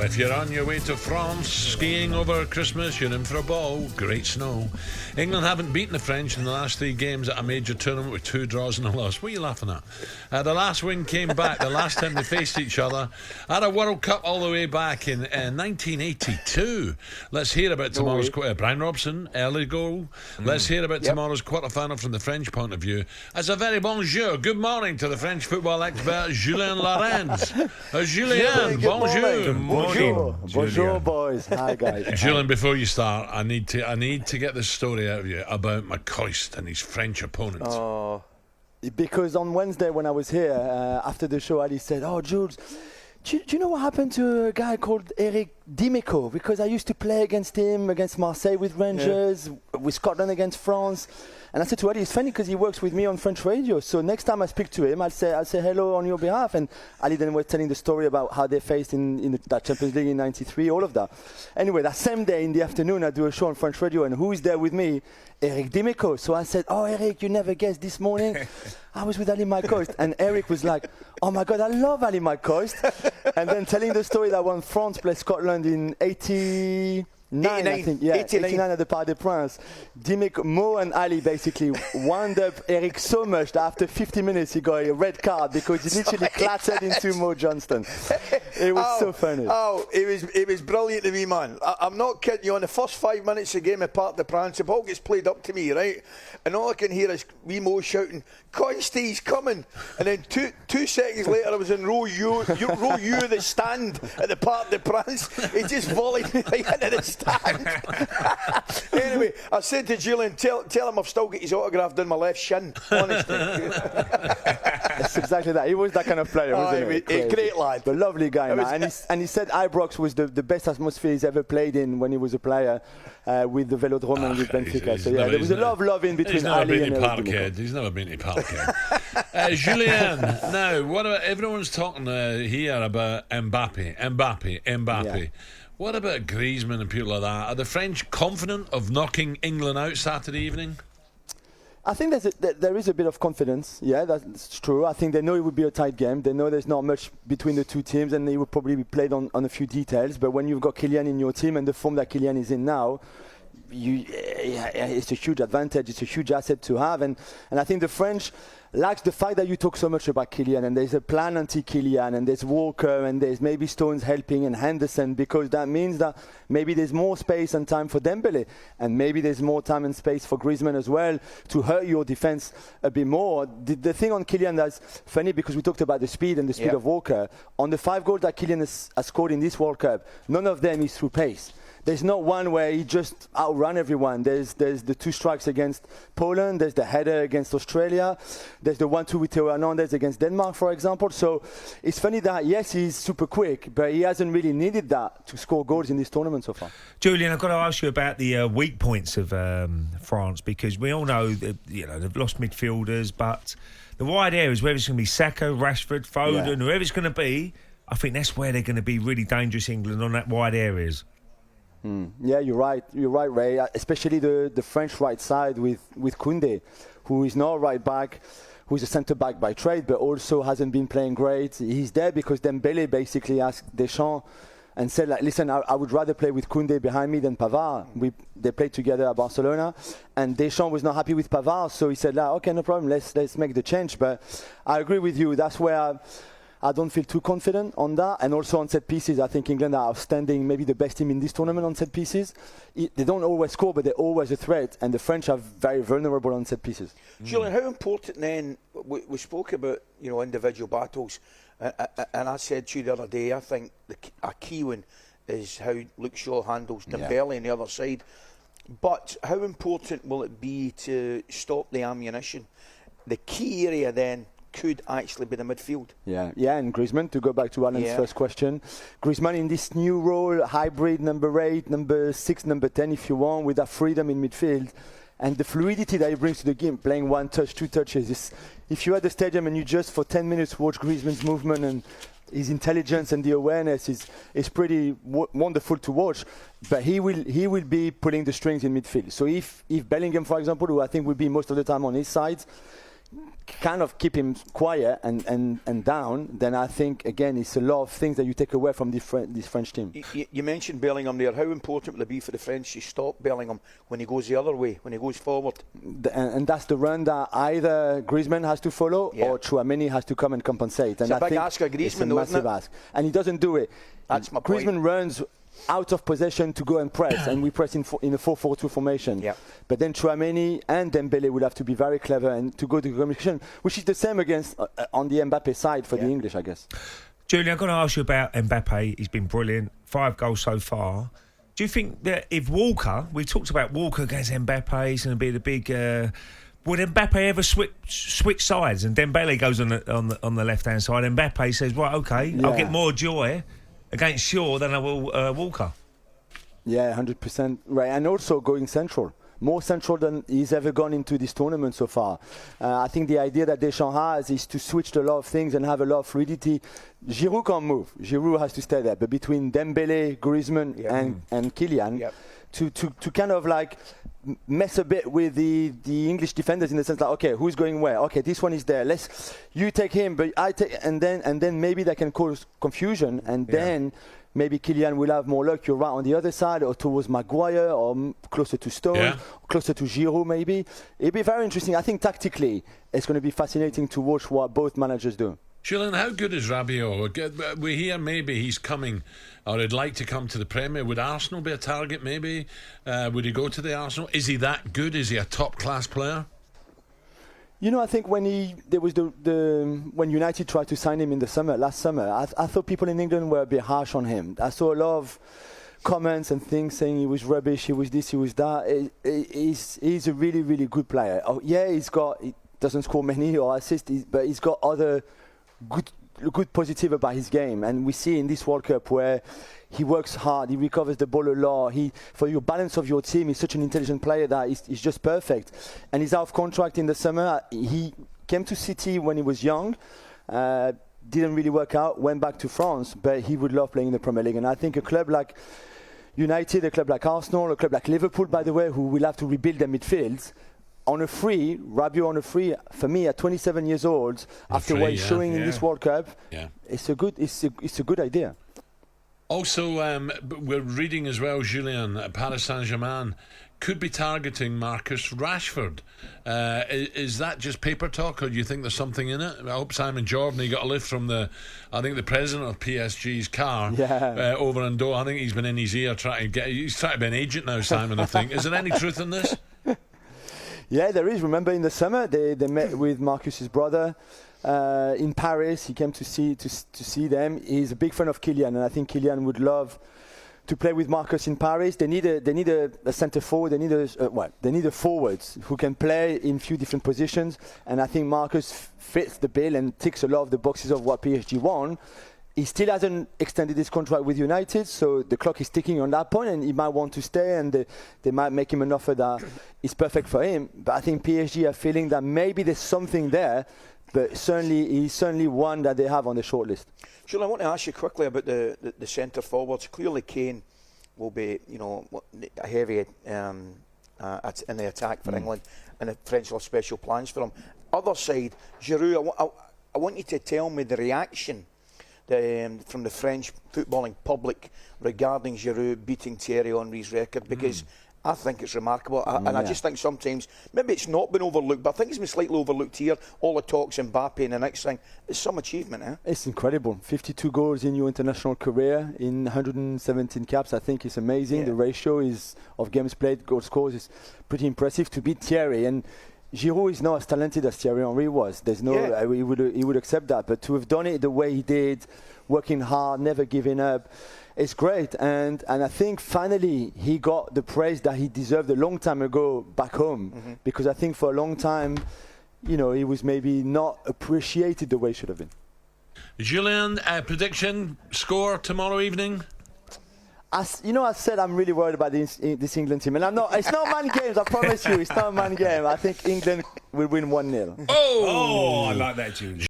if you're on your way to France skiing over Christmas, you're in for a ball. Great snow. England haven't beaten the French in the last 3 games at a major tournament with 2 draws and a loss. What are you laughing at? The last win came back the last time they faced each other at a World Cup all the way back in 1982. Let's hear about tomorrow's Brian Robson, early goal. Let's hear about tomorrow's quarter-final from the French point of view. As a very bonjour, good morning to the French football expert Julien Laurens. Julien, bonjour. Bonjour. Bonjour, boys. Hi, guys. Julien, before you start, I need to get this story out of you about McCoist and his French opponents. Oh, because on Wednesday when I was here, after the show, Ali said, "Oh, Jules, do you know what happened to a guy called Erik Dimeco? Because I used to play against him, against Marseille with Rangers, with Scotland against France." And I said to Ali, it's funny because he works with me on French radio. So next time I speak to him, I'll say hello on your behalf. And Ali then was telling the story about how they faced in that Champions League in '93, all of that. Anyway, that same day in the afternoon, I do a show on French radio, and who is there with me? Erik Dimeco. So I said, "Oh, Erik, you never guessed this morning. I was with Ali McCoist." And Erik was like, "Oh my God, I love Ali McCoist." And then telling the story that when France played Scotland in 89, I think. Yeah, 89 at the Parc des Princes. Mo and Ali basically wound up Erik so much that after 50 minutes he got a red card because he literally clattered into Mo Johnston. It was so funny. Oh, it was brilliant to me, man. I'm not kidding you. On the first 5 minutes of the game at Parc des Princes, the ball gets played up to me, right? And all I can hear is wee Mo shouting, "Coisty's coming!" And then two seconds later, I was in row U of the stand at the Parc des Princes. He just volleyed me right into the stand. Anyway, I said to Julian, tell him I've still got his autograph down my left shin. Honestly. That's exactly that. He was that kind of player, wasn't he? A great lad. But lovely guy, man. And he said Ibrox was the best atmosphere he's ever played in when he was a player with the Velodrome and with Benfica. So yeah, there was a lot of love in between Ali and Erik. He's never been to Parkhead. Julien, now, what about everyone's talking here about Mbappe. Yeah. What about Griezmann and people like that? Are the French confident of knocking England out Saturday evening? I think there is a bit of confidence. Yeah, that's true. I think they know it would be a tight game. They know there's not much between the two teams, and they will probably be played on a few details. But when you've got Kylian in your team and the form that Kylian is in now, it's a huge advantage. It's a huge asset to have. And I think the French likes the fact that you talk so much about Kylian, and there's a plan anti-Kylian, and there's Walker, and there's maybe Stones helping, and Henderson, because that means that maybe there's more space and time for Dembele, and maybe there's more time and space for Griezmann as well to hurt your defense a bit more. The thing on Kylian that's funny, because we talked about the speed and the speed of Walker. On the 5 goals that Kylian has scored in this World Cup, none of them is through pace. There's not one where he just outran everyone. There's the 2 strikes against Poland. There's the header against Australia. There's the 1-2 with Theo Hernandez against Denmark, for example. So it's funny that, yes, he's super quick, but he hasn't really needed that to score goals in this tournament so far. Julien, I've got to ask you about the weak points of France, because we all know that they've lost midfielders, but the wide areas, whether it's going to be Saka, Rashford, Foden, whoever it's going to be, I think that's where they're going to be really dangerous, England, on that wide areas. Yeah, you're right, Ray. Especially the French right side with Koundé, who is not right back, who is a centre back by trade, but also hasn't been playing great. He's there because Dembele basically asked Deschamps and said, like, listen, I would rather play with Koundé behind me than Pavard. They played together at Barcelona, and Deschamps was not happy with Pavard, so he said, okay, no problem, let's make the change. But I agree with you. That's where I don't feel too confident on that. And also on set pieces, I think England are outstanding, maybe the best team in this tournament on set pieces. They don't always score, but they're always a threat. And the French are very vulnerable on set pieces. Julien, how important then, we spoke about individual battles, and I said to you the other day, I think a key one is how Luke Shaw handles Dembele on the other side. But how important will it be to stop the ammunition? The key area then could actually be the midfield. Yeah, and Griezmann, to go back to Alan's first question. Griezmann in this new role, hybrid number 8, number 6, number 10, if you want, with that freedom in midfield. And the fluidity that he brings to the game, playing 1 touch, 2 touches. If you're at the stadium and you just for 10 minutes watch Griezmann's movement and his intelligence and the awareness is pretty wonderful to watch. But he will be pulling the strings in midfield. So if Bellingham, for example, who I think will be most of the time on his side, kind of keep him quiet and down, then I think, again, it's a lot of things that you take away from this French team. You mentioned Bellingham there. How important will it be for the French to stop Bellingham when he goes the other way, when he goes forward? And that's the run that either Griezmann has to follow or Tchouaméni has to come and compensate. And it's a big think ask of Griezmann, it's a though, massive isn't it? ask. And he doesn't do it. That's my point. Griezmann runs out of possession to go and press, and we press in a 4-4-2 formation. Yep. But then Tchouaméni and Dembélé will have to be very clever and to go to the communication, which is the same against on the Mbappé side for the English, I guess. Julien, I'm going to ask you about Mbappé. He's been brilliant. 5 goals so far. Do you think that if Walker, we talked about Walker against Mbappé, he's going to be the big... would Mbappé ever switch sides and Dembélé goes on the left-hand side and Mbappé says, right, OK, I'll get more joy against Shaw than I will Walker? Yeah, 100% right. And also going central. More central than he's ever gone into this tournament so far. I think the idea that Deschamps has is to switch a lot of things and have a lot of fluidity. Giroud can't move. Giroud has to stay there. But between Dembélé, Griezmann and Kylian, to kind of like mess a bit with the English defenders in the sense like, okay, who's going where? Okay, this one is there. You take him, but I take, and then maybe that can cause confusion, and then maybe Kylian will have more luck. You're right on the other side, or towards Maguire, or closer to Stone, closer to Giroud. Maybe it'd be very interesting. I think tactically, it's going to be fascinating to watch what both managers do. Julien, how good is Rabiot? We hear maybe he's coming, or he'd like to come to the Premier. Would Arsenal be a target maybe? Would he go to the Arsenal? Is he that good? Is he a top-class player? You know, I think when when United tried to sign him in the last summer, I thought people in England were a bit harsh on him. I saw a lot of comments and things saying he was rubbish, he was this, he was that. He's a really, really good player. Oh, yeah, he doesn't score many or assists, but he's got other good positive about his game, and we see in this World Cup where he works hard, he recovers the ball a lot. For your balance of your team, he's such an intelligent player that he's just perfect. And he's out of contract in the summer. He came to City when he was young, didn't really work out, went back to France, but he would love playing in the Premier League. And I think a club like United, a club like Arsenal, a club like Liverpool, by the way, who will have to rebuild their midfields, Rabiot on a free, for me at 27 years old, after what he's showing in this World Cup, it's a good idea. Also, we're reading as well, Julien, Paris Saint-Germain could be targeting Marcus Rashford. Is that just paper talk, or do you think there's something in it? I hope Simon Jordan, he got a lift from the president of PSG's car over in Doha. I think he's been in his ear he's trying to be an agent now, Simon, I think. Is there any truth in this? Yeah, there is. Remember in the summer they met with Marcus's brother in Paris. He came to see them. He's a big fan of Kylian, and I think Kylian would love to play with Marcus in Paris. They need a centre forward. They need a forwards who can play in few different positions. And I think Marcus fits the bill and ticks a lot of the boxes of what PSG want. He still hasn't extended his contract with United, so the clock is ticking on that point, and he might want to stay, and they might make him an offer that is perfect for him. But I think PSG are feeling that maybe there's something there, but he's certainly one that they have on the shortlist. Julian, I want to ask you quickly about the centre forwards. Clearly, Kane will be, a heavy in the attack for England, and the French will have special plans for him. Other side, Giroud. I want you to tell me the reaction from the French footballing public regarding Giroud beating Thierry Henry's record, because I think it's remarkable, and I just think sometimes maybe it's not been overlooked, but I think it's been slightly overlooked here. All the talks Mbappe and the next thing, it's some achievement. It's incredible. 52 goals in your international career in 117 caps. I think it's amazing. The ratio of games played, goal scores is pretty impressive. To beat Thierry, and Giroud is not as talented as Thierry Henry was. There's no, he would accept that. But to have done it the way he did, working hard, never giving up, it's great. And I think finally he got the praise that he deserved a long time ago back home. Because I think for a long time, he was maybe not appreciated the way he should have been. Julien, prediction, score tomorrow evening? I said I'm really worried about this England team, and I'm not. It's not man games. I promise you, it's not man game. I think England will win 1-0. Oh, I like that, Julien.